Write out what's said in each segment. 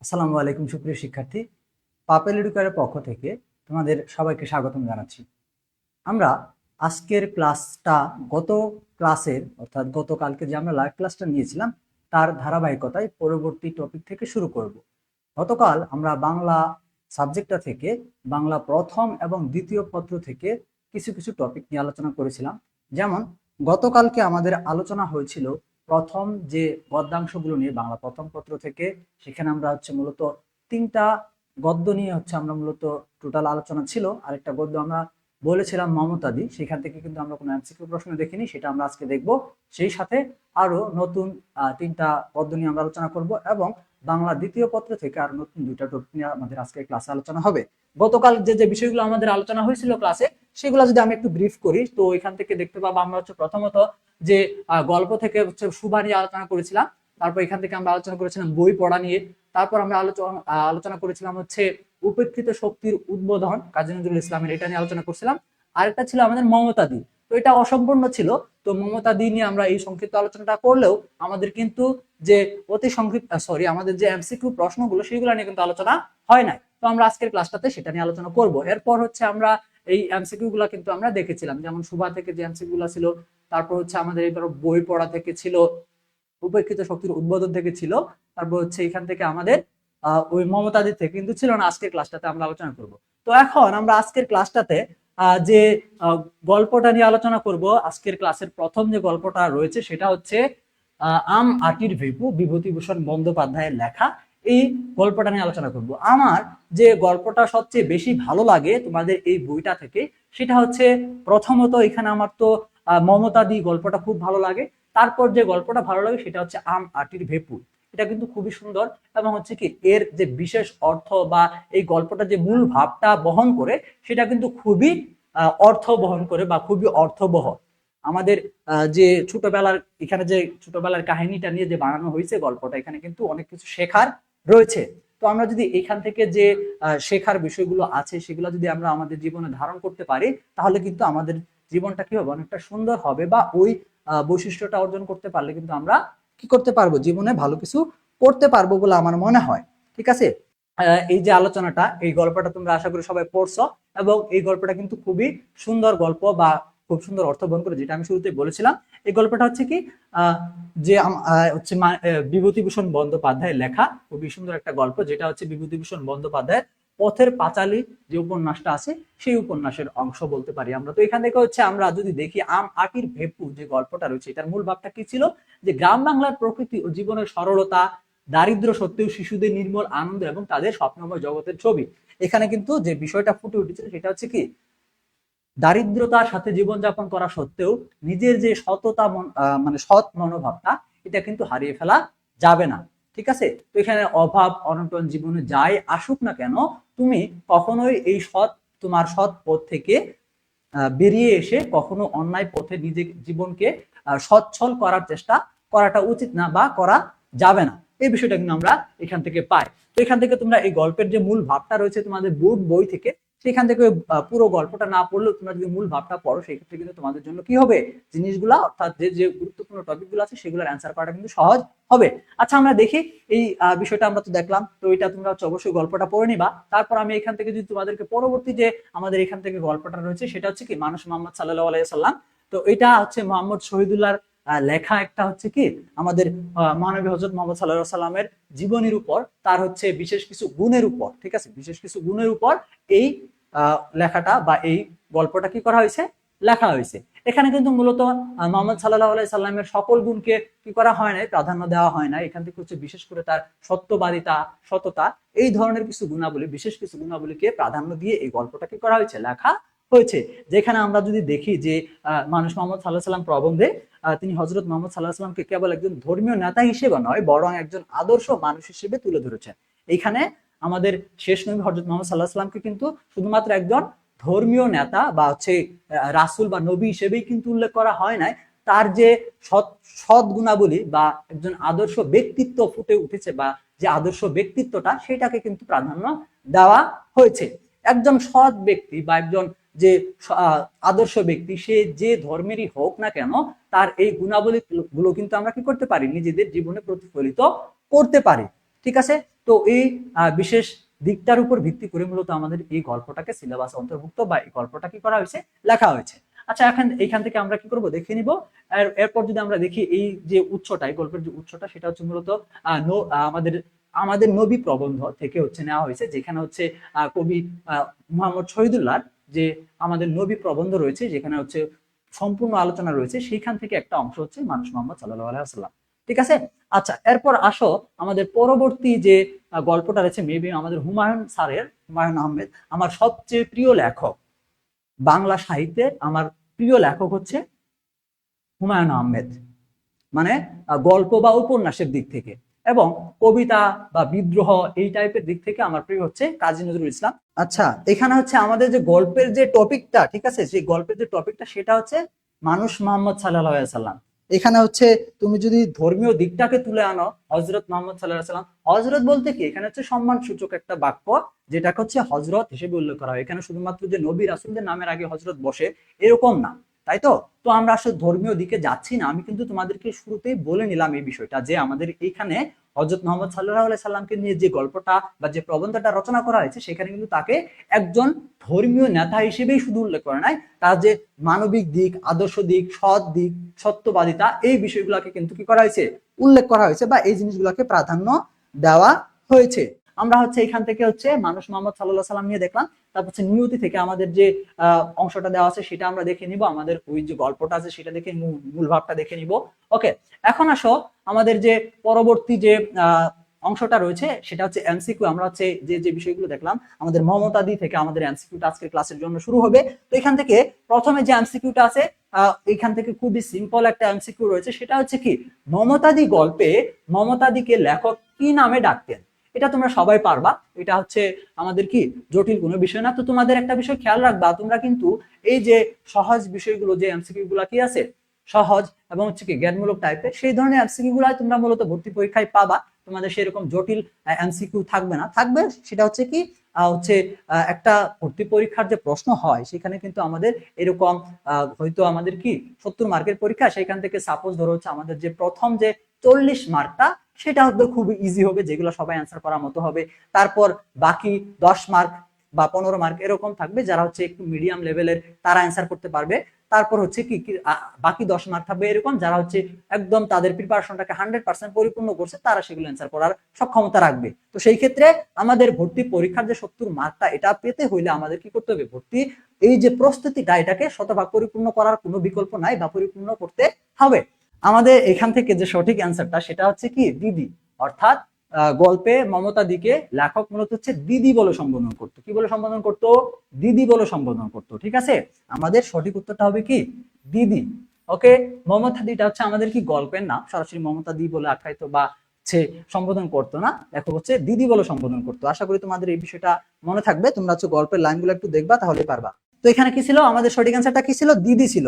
আসসালামু আলাইকুম সুপ্রিয় শিক্ষার্থী, পাপেল এডুকেয়ারের পক্ষ থেকে তোমাদের সবাইকে স্বাগতম জানাচ্ছি। আমরা আজকের ক্লাসটা গত ক্লাসের অর্থাৎ গতকালকে যে আমরা লাইভ ক্লাসটা নিয়েছিলাম তার ধারাবাহিকতায় পরবর্তী টপিক থেকে শুরু করব। গতকাল আমরা বাংলা সাবজেক্টটা থেকে বাংলা প্রথম এবং দ্বিতীয় পত্র থেকে কিছু কিছু টপিক নিয়ে আলোচনা করেছিলাম। যেমন গতকালকে আমাদের আলোচনা হয়েছিল প্রথম যে গদ্যাংশগুলো নিয়ে বাংলা প্রথম পত্র থেকে। সেখানে আমরা মূলত তিনটা গদ্য নিয়ে আমরা মূলত টোটাল আলোচনা ছিল। আরেকটা গদ্য আমরা বলেছিলাম মমতাদি, সেখান থেকে কিন্তু আমরা কোনো এমসিকিউ প্রশ্ন দেখিনি, সেটা আমরা আজকে দেখব। সেই সাথে আরো নতুন তিনটা গদ্য নিয়ে আমরা আলোচনা করব এবং বাংলা দ্বিতীয় পত্র থেকে আর নতুন দুইটা টপিক নিয়ে আমাদের আজকে ক্লাসে আলোচনা হবে। গতকাল যে যে বিষয়গুলো আমাদের আলোচনা হয়েছিল ক্লাসে, সেগুলো যদি আমি একটু ব্রিফ করি, তো এখান থেকে দেখতে পাবো আমরা প্রথমত যে গল্প থেকে সুভা নিয়ে আলোচনা করেছিলাম। তারপর এখান থেকে আমরা আলোচনা করেছিলাম বই পড়া নিয়ে। তারপর আমরা আলোচনা করেছিলাম উপেক্ষিত শক্তির উদ্বোধন কাজী নজরুল ইসলামের, এটা নিয়ে আলোচনা করছিলাম। আরেকটা ছিল আমাদের মমতাদি, তো এটা অসম্পূর্ণ ছিল। তো মমতাদি নিয়ে আমরা এই সংক্ষিপ্ত আলোচনাটা করলেও আমাদের কিন্তু যে অতি সংক্ষিপ্ত আমাদের যে এমসিকিউ প্রশ্নগুলো সেগুলো নিয়ে কিন্তু আলোচনা হয় নাই। তো আমরা আজকের ক্লাসটাতে সেটা নিয়ে আলোচনা করব। এরপর আমরা এই এমসিকিউ গুলা কিন্তু আমরা দেখেছিলাম, যেমন সুভা থেকে যে এমসিকিউ গুলা ছিল, তারপর আমাদের এবার বই পড়া থেকে ছিল, উপেক্ষিত শক্তির উদ্বোধন থেকে ছিল, তারপর এখান থেকে আমাদের ওই মমতাদি থেকে কিন্তু ছিল না। আজকের ক্লাসটাতে আমরা আলোচনা করব। তো এখন আমরা আজকের ক্লাসটাতে যে গল্পটা নিয়ে আলোচনা করব, আজকের ক্লাসের প্রথম যে গল্পটা রয়েছে সেটা আম আটির ভেপু, বিভূতিভূষণ বন্দ্যোপাধ্যায়ের লেখা। এই গল্পটা নিয়ে আলোচনা করব। আমার যে গল্পটা সবচেয়ে বেশি ভালো লাগে তোমাদের এই বইটা থেকে, সেটা প্রথমত এখানে আমার তো মমতাদি গল্পটা খুব ভালো লাগে। তারপর যে গল্পটা ভালো লাগে সেটা আম আটির ভেপু। এটা কিন্তু খুবই সুন্দর এবং কি এর যে বিশেষ অর্থ বা এই গল্পটা যে মূল ভাবটা বহন করে, সেটা কিন্তু খুবই অর্থ বহন করে বা খুবই অর্থবহ। আমাদের যে ছোটবেলার কাহিনীটা নিয়ে যে বানানো হয়েছে গল্পটা, এখানে কিন্তু অনেক কিছু শেখার রয়েছে। তো আমরা যদি এখান থেকে যে শেখার বিষয়গুলো আছে সেগুলো যদি আমরা আমাদের জীবনে ধারণ করতে পারি, তাহলে কিন্তু আমাদের জীবনটা কি হবে, অনেকটা সুন্দর হবে। বা ওই বৈশিষ্ট্যটা অর্জন করতে পারলে কিন্তু আমরা কি করতে পারবো, জীবনে ভালো কিছু করতে পারবো বলে আমার মনে হয়। ঠিক আছে, এই যে আলোচনাটা, এই গল্পটা তোমরা আশা করি সবাই পড়ছো এবং এই গল্পটা কিন্তু খুবই সুন্দর গল্প বা খুব সুন্দর অর্থ বহন করে, যেটা আমি শুরুতে বলেছিলাম। এই গল্পটা কি যে বিভূতিভূষণ বন্দ্যোপাধ্যায়ের লেখা খুবই সুন্দর একটা গল্প, যেটা বিভূতিভূষণ বন্দ্যোপাধ্যায়ের পথের পাঁচালী যে উপন্যাসটা আছে সেই উপন্যাসের অংশ বলতে পারি আমরা। তো এখান থেকে আমরা যদি দেখি আম আটির ভেপু যে গল্পটা রয়েছে, এটার মূল ভাবটা কি ছিল, যে গ্রাম বাংলার প্রকৃতি ও জীবনের সরলতা, দারিদ্র সত্ত্বেও শিশুদের নির্মল আনন্দ এবং তাদের স্বপ্নময় জগতের ছবি। এখানে কিন্তু যে বিষয়টা ফুটে উঠেছে সেটা কি, দারিদ্রতার সাথে জীবনযাপন করা সত্ত্বেও নিজের যে সততা মানে সৎ মনোভাবটা, এটা কিন্তু হারিয়ে ফেলা যাবে না। ঠিক আছে, তো এখানে অভাব অনটন জীবনে যাই আসুক না কেন, তুমি কখনোই এই তোমার সৎ পথ থেকে বেরিয়ে এসে কখনো অন্যায় পথে নিজের জীবনকে সচ্ছল করার চেষ্টা করাটা উচিত না বা করা যাবে না। এই বিষয়টা কিন্তু আমরা এখান থেকে পাই। তো এখান থেকে তোমরা এই গল্পের যে মূল ভাবটা রয়েছে তোমাদের বোর্ড বই থেকে, সেখান থেকে পুরো গল্পটা না পড়লেও তোমরা যদি মূল ভাবটা পড়ো, সেই ক্ষেত্রে কিন্তু তোমাদের জন্য কি হবে, জিনিসগুলা অর্থাৎ যে যে গুরুত্বপূর্ণ টপিকগুলো আছে সেগুলোর অ্যান্সার করাটা কিন্তু সহজ হবে। আচ্ছা, আমরা দেখি এই বিষয়টা আমরা তো দেখলাম। তো এটা তোমরা অবশ্যই গল্পটা পড়ে নিবা। তারপর আমি এখান থেকে যদি তোমাদেরকে পরবর্তী যে আমাদের এখান থেকে গল্পটা রয়েছে সেটা কি মানুষ মোহাম্মদ সাল্লাল্লাহু আলাইহি সাল্লাম। তো এটা মোহাম্মদ শহীদুল্লাহর লেখা একটা কি আমাদের মহানবী হযরত মুহাম্মদ সাল্লাল্লাহু আলাইহি সাল্লামের জীবনীর উপর, তার বিশেষ কিছু গুণের উপর, ঠিক আছে, বিশেষ কিছু গুণের উপর এই লেখাটা বা এই গল্পটা কি করা হয়েছে, লেখা হয়েছে। এখানে কিন্তু মূলত মোহাম্মদ সাল্লাল্লাহু আলাইহি সাল্লামের সকল গুণকে কি করা হয় না, প্রাধান্য দেওয়া হয় না। এখান থেকে বিশেষ করে তার সত্যবাদিতা, সততা, এই ধরনের কিছু গুণাবলী, বিশেষ কিছু গুণাবলীকে প্রাধান্য দিয়ে এই গল্পটা কি করা হয়েছে, লেখা হয়েছে। যেখানে আমরা যদি দেখি যে মানুষ মোহাম্মদ সাল্লাল্লাহু আলাইহি সাল্লাম প্রবন্ধে তিনি হযরত মুহাম্মদ সাল্লাল্লাহু আলাইহি সাল্লামকে কেবল একজন ধর্মীয় নেতা হিসেবে নয়, বরং একজন আদর্শ মানুষ হিসেবে তুলে ধরেছেন। এইখানে আমাদের শেষ নবী হযরত মুহাম্মদ সাল্লাল্লাহু আলাইহি সাল্লামকে কিন্তু শুধুমাত্র একজন ধর্মীয় নেতা বা রাসূল বা নবী হিসেবেই কিন্তু উল্লেখ করা হয় নাই, তার যে সৎ গুণাবলী বা একজন আদর্শ ব্যক্তিত্ব ফুটে উঠেছে বা যে আদর্শ ব্যক্তিত্বটা, সেটাকে কিন্তু প্রাধান্য দেওয়া হয়েছে। একজন সৎ ব্যক্তি বা একজন যে আদর্শ ব্যক্তি, সে যে ধর্মেরই হোক না কেন, তার এই গুণাবলী গুলো কিন্তু আমরা কি করতে পারি, নিজেদের জীবনে প্রতিফলিত করতে পারি। ঠিক আছে, তো এই বিশেষ দিকটার উপর ভিত্তি করে মূলত আমাদের এই গল্পটাকে সিলেবাস অন্তর্ভুক্ত বা এই গল্পটা কি করা হয়েছে, লেখা হয়েছে। আচ্ছা, এখান থেকে আমরা কি করব দেখে নিব। এরপর যদি আমরা দেখি এই যে উৎসটা, এই গল্পের যে উৎসটা সেটা হচ্ছে মূলত আমাদের আমাদের নবী প্রবন্ধ থেকে হচ্ছে নেওয়া হয়েছে, যেখানে হচ্ছে কবি মোহাম্মদ শহীদুল্লাহ যে আমাদের নবী প্রবন্ধ রয়েছে, যেখানে হচ্ছে সম্পূর্ণ আলোচনা রয়েছে, সেইখান থেকে একটা অংশ হচ্ছে মানুষ মোহাম্মদ সাল্লাল্লাহু আলাইহি ওয়াসাল্লাম। ঠিক আছে। আচ্ছা, এরপর আসো আমাদের পরবর্তী যে গল্পটা রয়েছে, মেবি আমাদের হুমায়ুন স্যারের, হুমায়ুন আহমেদ, আমার সবচেয়ে প্রিয় লেখক, বাংলা সাহিত্যের আমার প্রিয় লেখক হচ্ছে হুমায়ুন আহমেদ, মানে গল্প বা উপন্যাসের দিক থেকে, এবং কবিতা বা বিদ্রোহ এই টাইপের দিক থেকে আমার প্রিয় হচ্ছে কাজী নজরুল ইসলাম। আচ্ছা, এখানে হচ্ছে আমাদের যে গল্পের যে টপিকটা, ঠিক আছে, সেই গল্পের যে টপিকটা সেটা হচ্ছে মানুষ মোহাম্মদ সাল্লাল্লাহু আলাইহি সাল্লাম। এখানে হচ্ছে তুমি যদি ধর্মীয় দিকটাকে তুলে আনো, হযরত মোহাম্মদ সাল্লাল্লাহু আলাইহি সাল্লাম, হযরত বলতে কি এখানে হচ্ছে সম্মান সূচক একটা বাক্য, যেটাকে হচ্ছে হযরত হিসেবে উল্লেখ করা হয়। এখানে শুধুমাত্র যে নবী রাসূলদের নামের আগে হযরত বসে এরকম না, তাই তো। তো আমরা আসলে ধর্মীয় দিকে যাচ্ছি না, আমি কিন্তু তোমাদেরকে শুরুতেই বলে নিলাম এই বিষয়টা, যে আমাদের এইখানে হযরত মুহাম্মদ সাল্লাল্লাহু আলাইহি সাল্লামকে নিয়ে যে গল্পটা বা যে প্রবন্ধটা রচনা করা হয়েছে, সেখানে কিন্তু তাকে একজন ধর্মীয় নেতা হিসেবেই শুধু উল্লেখ করে নাই, তার যে মানবিক দিক, আদর্শ দিক, সৎ দিক, সত্যবাদিতা, এই বিষয়গুলোকে কিন্তু কি করা হয়েছে, উল্লেখ করা হয়েছে, বা এই জিনিসগুলোকে প্রাধান্য দেওয়া হয়েছে। আমরা হচ্ছে এখান থেকে হচ্ছে মানুষ মোহাম্মদ সাল্লাল্লাহু আলাইহি সাল্লাম নিয়ে দেখলাম। তারপর হচ্ছে নিয়তি থেকে আমাদের যে অংশটা দেওয়া আছে সেটা আমরা দেখে নিব, আমাদের ওই যে গল্পটা আছে সেটা দেখে মূল ভাবটা দেখে নিব। ওকে, এখন আসো আমাদের যে পরবর্তী যে অংশটা রয়েছে সেটা হচ্ছে এমসিকিউ। আমরা হচ্ছে যে যে বিষয়গুলো দেখলাম, আমাদের মমতাদি থেকে আমাদের এমসিকিউটা আজকের ক্লাসের জন্য শুরু হবে। তো এখান থেকে প্রথমে যে এমসিকিউটা আছে, এখান থেকে খুবই সিম্পল একটা এমসিকিউ রয়েছে, সেটা হচ্ছে কি, মমতাদি গল্পে মমতাদিকে লেখক কি নামে ডাকতেন? এটা তোমরা সবাই পারবা, এটা হচ্ছে আমাদের কি জটিল কোনো বিষয় না। তো তোমাদের একটা বিষয় খেয়াল রাখবা, তোমরা কিন্তু এই যে সহজ বিষয়গুলো, যে এমসিকিউ গুলা কি আছে সহজ এবং হচ্ছে কি জ্ঞানমূলক টাইপের, সেই ধরনের এমসিকিউ গুলাই তোমরা মূলত ভর্তি পরীক্ষায় পাবা। তোমাদের সেরকম জটিল এমসিকিউ থাকবে না, থাকবে সেটা হচ্ছে কি হচ্ছে একটা ভর্তি পরীক্ষার যে প্রশ্ন হয় সেখানে কিন্তু আমাদের এরকম হয়তো আমাদের কি 70 মার্কের পরীক্ষা, সেখান থেকে সাপোজ ধরো হচ্ছে আমাদের যে প্রথম যে 40 মার্কটা সেটা হবে খুব ইজি হবে, যেগুলো সবাই অ্যান্সার করার মতো হবে। তারপর বাকি 10 মার্ক বা 15 মার্ক এরকম থাকবে, যারা হচ্ছে একটু মিডিয়াম লেভেলের তারা অ্যান্সার করতে পারবে। তারপর হচ্ছে কি বাকি 10 মার্ক থাকবে এরকম যারা হচ্ছে একদম তাদের প্রিপারেশনটাকে 100% পরিপূর্ণ করছে, তারা সেগুলো অ্যান্সার করার সক্ষমতা রাখবে। তো সেই ক্ষেত্রে আমাদের ভর্তি পরীক্ষার যে 70 মার্কটা, এটা পেতে হইলে আমাদের কি করতে হবে, ভর্তি এই যে প্রস্তুতিটা, এটাকে শতভাগ পরিপূর্ণ করার কোনো বিকল্প নাই, বা পরিপূর্ণ করতে হবে। আমাদের এখান থেকে যে সঠিক অ্যান্সারটা সেটা হচ্ছে কি দিদি, অর্থাৎ গল্পে মমতাদিকে লেখক মূলত হচ্ছে দিদি বলে সম্বোধন করতো। কি বলে সম্বোধন করতো? দিদি বলে সম্বোধন করতো। ঠিক আছে, আমাদের সঠিক উত্তরটা হবে কি দিদি। ওকে, মমতাদিটা হচ্ছে আমাদের কি গল্পের নাম, সরাসরি মমতাদি বলে আখ্যায়িত বা হচ্ছে সম্বোধন করতো না, লেখক হচ্ছে দিদি বলে সম্বোধন করতো। আশা করি তোমাদের এই বিষয়টা মনে থাকবে, তোমরা হচ্ছে গল্পের লাইনগুলো একটু দেখবা তাহলে পারবা। তো এখানে কি ছিল, আমাদের সঠিক অ্যান্সারটা কি ছিল, দিদি ছিল।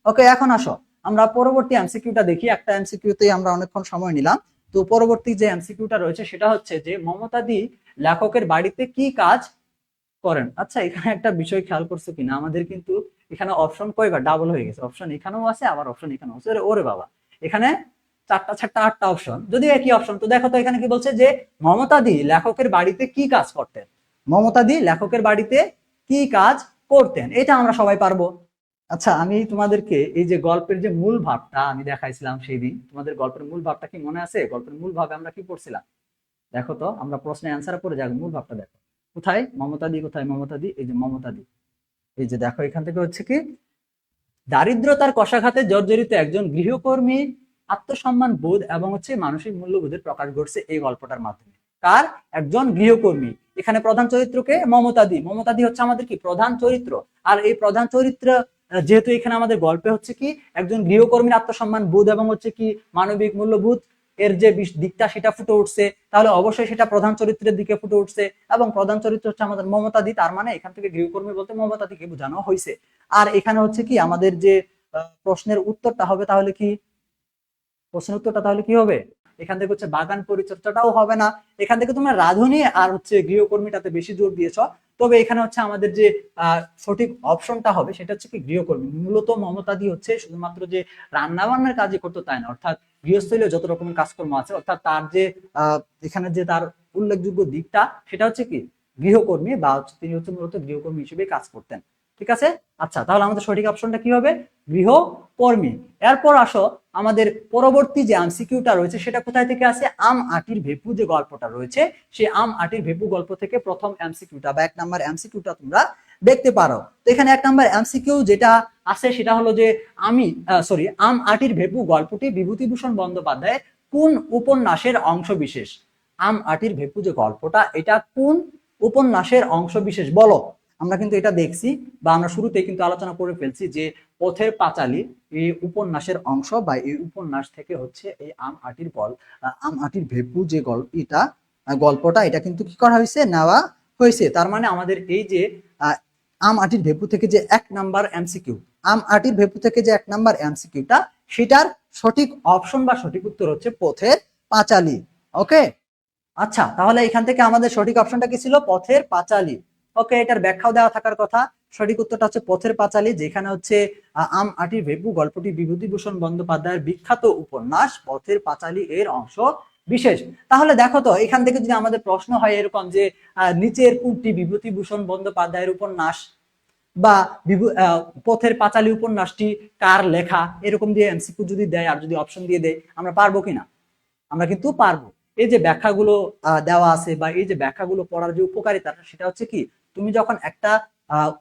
ওকে, এখন আসো আমরা পরবর্তী এমসিকিউটা দেখি। একটা এমসিকিউতে আমরা অনেকক্ষণ সময় নিলাম। তো পরবর্তী যে এমসিকিউটা রয়েছে সেটা হচ্ছে যে মমতাদি লেখকের বাড়িতে কি কাজ করেন? আচ্ছা, এখানে একটা বিষয় খেয়াল করছো কিনা, আমাদের কিন্তু এখানে অপশন কয়বার ডাবল হয়ে গেছে, অপশন এখানেও আছে আবার অপশন এখানেও আছে। ওরে বাবা, এখানে 4টা 4টা 8টা অপশন, যদি একই অপশন। তো দেখো তো এখানে কি বলছে, যে মমতাদি লেখকের বাড়িতে কি কাজ করতেন। মমতাদি লেখকের বাড়িতে কি কাজ করতেন, এটা আমরা সবাই পারবো। আচ্ছা, আমি তোমাদেরকে এই যে গল্পের যে মূল ভাবটা আমি দেখাইছিলাম সেই দিন, তোমাদের গল্পের মূল ভাবটা কি মনে আছে? গল্পের মূল ভাবে আমরা কি পড়ছিলাম দেখো তো, আমরা প্রশ্নের অ্যান্সার পড়ে যাবো, মূল ভাবটা দেখো। কোথায় মমতাদি, কোথায় মমতাদি, এই যে মমতাদি, এই যে দেখো এখান থেকে হচ্ছে কি, দারিদ্রতার কষাঘাতে জর্জরিত একজন গৃহকর্মী আত্মসম্মান বোধ এবং হচ্ছে মানসিক মূল্যবোধের প্রকাশ ঘটছে এই গল্পটার মাধ্যমে। কার? একজন গৃহকর্মী। এখানে প্রধান চরিত্রকে মমতাদি, মমতাদি হচ্ছে আমাদের কি প্রধান চরিত্র। আর এই প্রধান চরিত্র যেহেতু এখানে আমাদের গল্পে হচ্ছে কি একজন গৃহকর্মীর আত্মসম্মান বোধ এবং হচ্ছে কি মানবিক মূল্যবোধ এর যে দিকটা সেটা ফুটে উঠছে, তাহলে অবশ্যই সেটা প্রধান চরিত্রের দিকে ফুটে উঠছে। এবং প্রধান চরিত্র হচ্ছে আমাদের মমতাদি, তার মানে এখান থেকে গৃহকর্মী বলতে মমতাদিকে বোঝানো হয়েছে। আর এখানে হচ্ছে কি আমাদের যে প্রশ্নের উত্তরটা হবে, তাহলে কি প্রশ্নের উত্তরটা তাহলে কি হবে, এখান থেকে হচ্ছে বাগান পরিচর্যাটাও হবে না। এখান থেকে তোমরা রাঁধুনি আর হচ্ছে গৃহকর্মীটাতে বেশি জোর দিয়েছ। তবে এখানে হচ্ছে আমাদের যে সঠিক অপশনটা হবে সেটা হচ্ছে কি গৃহকর্মী। মূলত মমতাদি হচ্ছে শুধুমাত্র যে রান্না বান্নার কাজই করতো তাই না, অর্থাৎ গৃহস্থলীয় যত রকমের কাজকর্ম আছে, অর্থাৎ তার যে এখানে যে তার উল্লেখযোগ্য দিকটা সেটা হচ্ছে কি গৃহকর্মী, বা তিনি হচ্ছে মূলত গৃহকর্মী হিসেবে কাজ করতেন। ঠিক আছে, আচ্ছা তাহলে আমাদের সঠিক অপশনটা কি হবে? গৃহকর্মী। এরপর আসো আমাদের পরবর্তী যে এমসিকিউটা রয়েছে সেটা কোথায় থেকে আসে? আম আটির ভেপু যে গল্পটা রয়েছে সেই আম আটির ভেপু গল্প থেকে প্রথম এমসিকিউটা বা 1 নাম্বার এমসিকিউটা তোমরা দেখতে পারো। তো এখানে 1 নাম্বার এমসিকিউ যেটা আছে সেটা হলো যে আম আটির ভেপু গল্পটি বিভূতিভূষণ বন্দ্যোপাধ্যায়ের কোন উপন্যাসের অংশ বিশেষ? আম আটির ভেপু যে গল্পটা এটা কোন উপন্যাসের অংশ বিশেষ বলো? আমরা কিন্তু এটা দেখছি বা আমরা শুরুতে কিন্তু আলোচনা করে ফেলছি যে পথের পাঁচালী এই উপন্যাসের অংশ, বা এই উপন্যাস থেকে হচ্ছে এই আম আটির ভেপু যে গল্পটা এটা কিন্তু কি করা হয়েছে, নেওয়া হয়েছে। তার মানে আমাদের এই যে আম আটির ভেপু থেকে যে 1 নাম্বার এমসিকিউ, আম আটির ভেপু থেকে যে 1 নাম্বার এমসিকিউটা সেটার সঠিক অপশন বা সঠিক উত্তর হচ্ছে পথের পাঁচালী। ওকে, আচ্ছা তাহলে এখান থেকে আমাদের সঠিক অপশনটা কি ছিল? পথের পাঁচালী। ওকে, এটার ব্যাখ্যাও দেওয়া থাকার কথা। সঠিক উত্তরটা হচ্ছে পথের পাঁচালী, যেখানে হচ্ছে আম আটির ভেপু গল্পটি বিভূতিভূষণ বন্দ্যোপাধ্যায়ের বিখ্যাত উপন্যাস পথের পাঁচালী এর অংশ বিশেষ। তাহলে দেখো তো এখান থেকে যদি আমাদের প্রশ্ন হয় এরকম যে নিচের কোনটি বিভূতিভূষণ বন্দ্যোপাধ্যায়ের উপন্যাস, বা পথের পাঁচালী উপন্যাসটি কার লেখা, এরকম দিয়ে এমসিকিউ যদি দেয় আর যদি অপশন দিয়ে দেয় আমরা পারবো কিনা? আমরা কিন্তু পারবো। এই যে ব্যাখ্যাগুলো দেওয়া আছে বা এই যে ব্যাখ্যাগুলো পড়ার যে উপকারিতা সেটা হচ্ছে কি, তুমি যখন একটা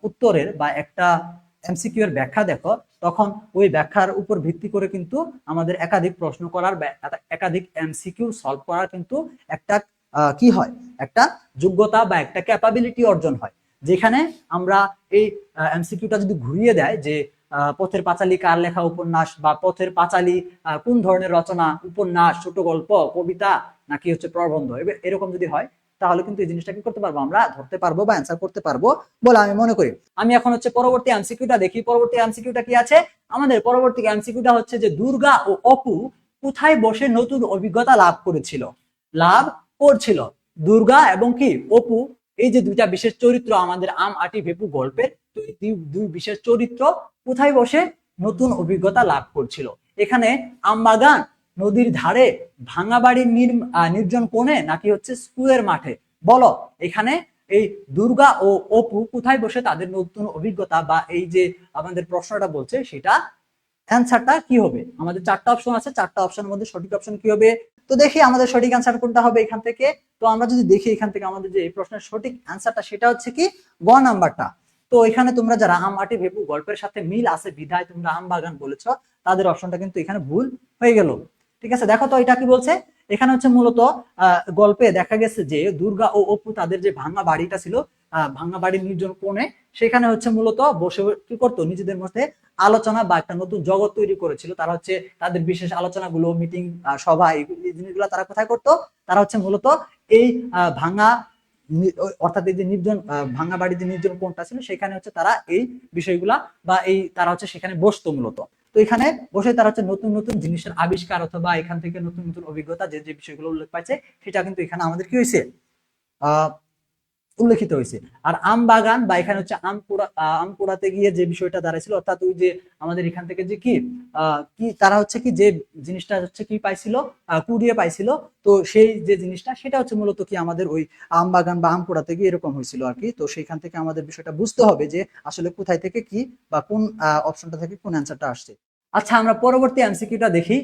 উত্তরের বা একটা এমসিকিউ এর ব্যাখ্যা দেখো তখন ওই ব্যাখ্যার উপর ভিত্তি করে কিন্তু আমাদের একাধিক প্রশ্ন করার বা একাধিক এমসিকিউ সলভ করার কিন্তু একটা কি হয়, একটা যোগ্যতা বা একটা ক্যাপাবিলিটি অর্জন হয়। যেখানে আমরা এই এমসিকিউটা যদি ঘুরিয়ে দেয় যে পথের পাঁচালী কার লেখা উপন্যাস, বা পথের পাঁচালী কোন ধরনের রচনা, উপন্যাস, ছোট গল্প, কবিতা নাকি হচ্ছে প্রবন্ধ, এরকম যদি হয় তাহলে কিন্তু এই জিনিসটা কি করতে পারবো, আমরা ধরতে পারবো বা অ্যান্সার করতে পারবো বলে আমি মনে করি। আমি এখন হচ্ছে পরবর্তী এমসিকিউটা দেখি। পরবর্তী এমসিকিউটা কি আছে? আমাদের পরবর্তী এমসিকিউটা হচ্ছে যে দুর্গা ও অপু কোথায় বসে নতুন অভিজ্ঞতা লাভ করছিল? দুর্গা এবং কি অপু, এই যে দুইটা বিশেষ চরিত্র আমাদের আম আটি ভেপু গল্পের, দুই বিশেষ চরিত্র কোথায় বসে নতুন অভিজ্ঞতা লাভ করছিল? এখানে আমবাগান, নদীর ধারে, ভাঙা বাড়ির নির্জন কোণে, নাকি হচ্ছে স্কুলের মাঠে? বলো এখানে এই দুর্গা ও অপু কোথায় বসে তাদের নতুন অভিজ্ঞতা বা এই যে আমাদের প্রশ্নটা বলছে সেটা অ্যান্সারটা কি হবে? আমাদের 4টা অপশন আছে, 4টা অপশনের মধ্যে সঠিক অপশন কি হবে? তো দেখি আমাদের সঠিক অ্যান্সার কোনটা হবে এখান থেকে। তো আমরা যদি দেখি এখান থেকে আমাদের যে এই প্রশ্নের সঠিক অ্যান্সারটা সেটা হচ্ছে কি গ নাম্বারটা। তো এখানে তোমরা যারা আম আটি ভেপু গল্পের সাথে মিল আছে বিধায় তোমরা আম বাগান বলেছ, তাদের অপশনটা কিন্তু এখানে ভুল হয়ে গেল। ঠিক আছে, দেখো তো এটা কি বলছে। এখানে হচ্ছে মূলত গল্পে দেখা গেছে যে দুর্গা ও অপু তাদের যে ভাঙা বাড়িটা ছিল, ভাঙা বাড়ির নির্জন কোণে, সেখানে হচ্ছে মূলত বসে কি করতো, নিজেদের মধ্যে আলোচনা বা একটা নতুন জগৎ তৈরি করেছিল। তারা হচ্ছে তাদের বিশেষ আলোচনাগুলো, মিটিং, সভা, এই জিনিসগুলো তারা কোথায় করতো? তারা হচ্ছে মূলত এই ভাঙা, অর্থাৎ এই যে নির্জন ভাঙা বাড়ির যে নির্জন কোণটা ছিল সেখানে হচ্ছে তারা এই বিষয়গুলা বা এই তারা হচ্ছে সেখানে বসতো মূলত। তো এখানে বসে তারা হচ্ছে নতুন নতুন জিনিসের আবিষ্কার অথবা এখান থেকে নতুন নতুন অভিজ্ঞতা যে যে বিষয়গুলো উল্লেখ পাইছে সেটা কিন্তু এখানে আমাদের কি হয়েছে, উল্লেখিত হয়েছে। আর আম বাগান বা এখানে হচ্ছে আম কুড়াতে গিয়ে যে বিষয়টা দাঁড়াইছিল, অর্থাৎ ওই যে আমাদের এখান থেকে যে কি তারা হচ্ছে কি যে জিনিসটা হচ্ছে কি পাইছিল, কুড়িয়ে পাইছিল, তো সেই যে জিনিসটা সেটা হচ্ছে মূলত কি আমাদের ওই আম বাগান বা আম কুড়াতে গিয়ে এরকম হয়েছিল আর কি। তো সেইখান থেকে আমাদের বিষয়টা বুঝতে হবে যে আসলে কোথায় থেকে কি বা কোন অপশনটা থেকে কোন অ্যান্সারটা আসছে। আচ্ছা আমরা পরবর্তী এমসিকিউটা দেখি।